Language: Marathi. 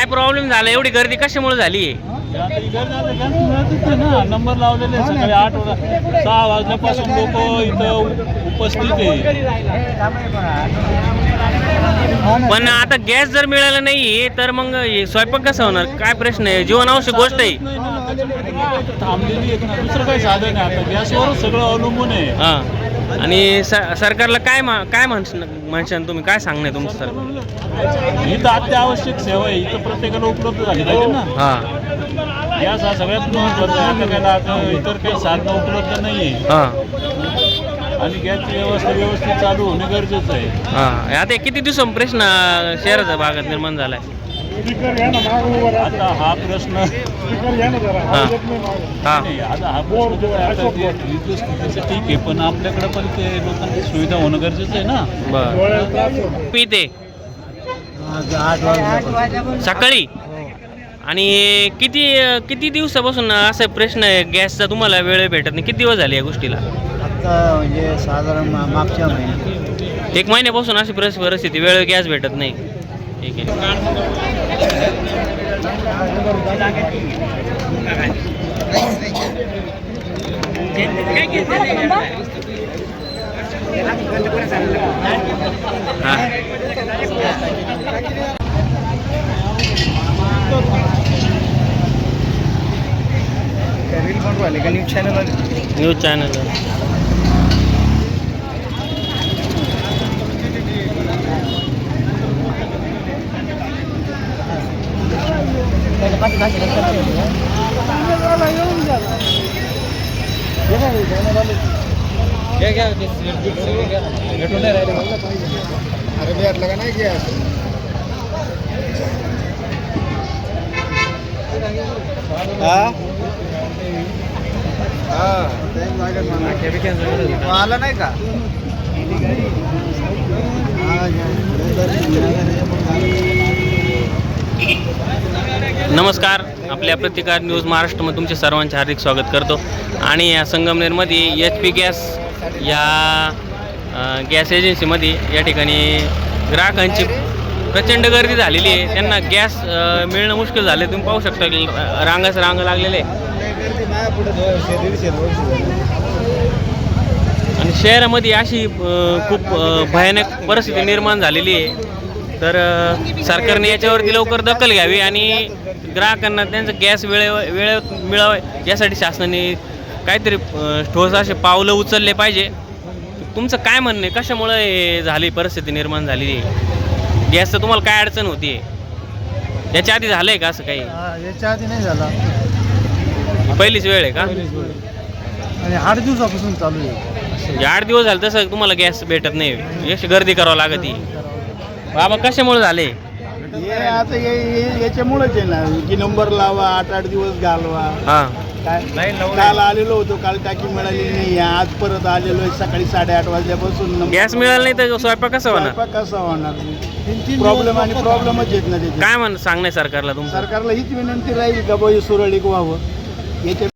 काय प्रॉब्लेम झाला? एवढी गर्दी कशामुळे झाली? नंबर लावलेले सकाळी 6 वाजल्यापासून लोक इथं उपस्थित आहे. पण आता गॅस जर मिळाला नाही तर मग स्वयंपाक कसा होणार? काय प्रश्न आहे? जीवनावश्यक गोष्ट आहे. थांबलेली आहे ना, दुसरं काही साधन नाही. आता गॅसवरच सगळं अवलंबून आहे. हां. आणि सरकारला काय म्हणशाल तुम्ही? काय सांगणं आहे तुमचं सरकार? इथं अत्यावश्यक सेवा आहे, इथं प्रत्येकाला उपलब्ध झाली पाहिजे ना. हां. गॅस हा सगळ्यात महत्त्वाचा आहे. आता इतर काही साधनं उपलब्ध नाही आहे. हां. आणि गॅसची व्यवस्थित चालू होणे गरजेचं आहे. हां. आता किती दिवसांपासून प्रश्न शहराच्या भागात निर्माण झालाय? आता हा प्रश्न आता हा प्रश्न जो आहे आता युद्धस्थितीचं ठीक आहे, पण आपल्याकडे पण ते लोकांची सुविधा होणं गरजेचं आहे ना. बरं. पिते 8 सकाळी. आणि किती दिवसापासून असा प्रश्न आहे गॅसचा? तुम्हाला वेळ भेटत नाही? किती दिवस झाले या गोष्टीला? आता म्हणजे साधारण मागच्या महिन्यात 1 महिन्यापासून अशी परिस्थिती, वेळ गॅस भेटत नाही. ठीक आहे. News channel. आला नाही का? नमस्कार. आपल्या प्रतिकार न्यूज महाराष्ट्रामध्ये तुमचे सर्वांचे हार्दिक स्वागत करतो. आणि या संगमनेरमध्ये HP गॅस या गॅस एजन्सीमध्ये या ठिकाणी ग्राहकांची प्रचंड गर्दी झालेली आहे. त्यांना गॅस मिळणं मुश्किल झालं. तुम्ही पाहू शकता की रांग लागलेले. आणि शहरामध्ये अशी खूप भयानक परिस्थिती निर्माण झालेली आहे. तर सरकारने याच्यावरती लवकर दखल घ्यावी आणि ग्राहकांना त्यांचा गॅस वेळेत मिळावा यासाठी शासनाने काहीतरी ठोस असे पावलं उचलले पाहिजे. तुमचं काय म्हणणं आहे? कशामुळे हे झाली परिस्थिती निर्माण झालेली आहे? गॅसचं तुम्हाला काय अडचण होती आहे? याच्या आधी झालं आहे का असं काही? याच्या आधी नाही झाला. पहिलीच वेळ आहे का? आणि 8 दिवसापासून चालू आहे. 8 दिवस झाले तसं तुम्हाला गॅस भेटत नाही, अशी गर्दी करावं लागत. बाबा कशामुळे झाले? हे आता याच्यामुळेच आहे ना की नंबर लावा, 8 दिवस घालवा. हां. काल आलेलो होतो, काल टाकी मिळाली नाही. आज परत आलेलो आहे सकाळी 8:30 वाजल्यापासून. गॅस मिळाला नाही तर स्वयंपाक कसा होणार? कसा होणार? प्रॉब्लेमच येत नाही. काय सांगणे सरकारला तुमचं? सरकारला हीच विनंती राहील का बाई सुरळीत व्हावं. याच्या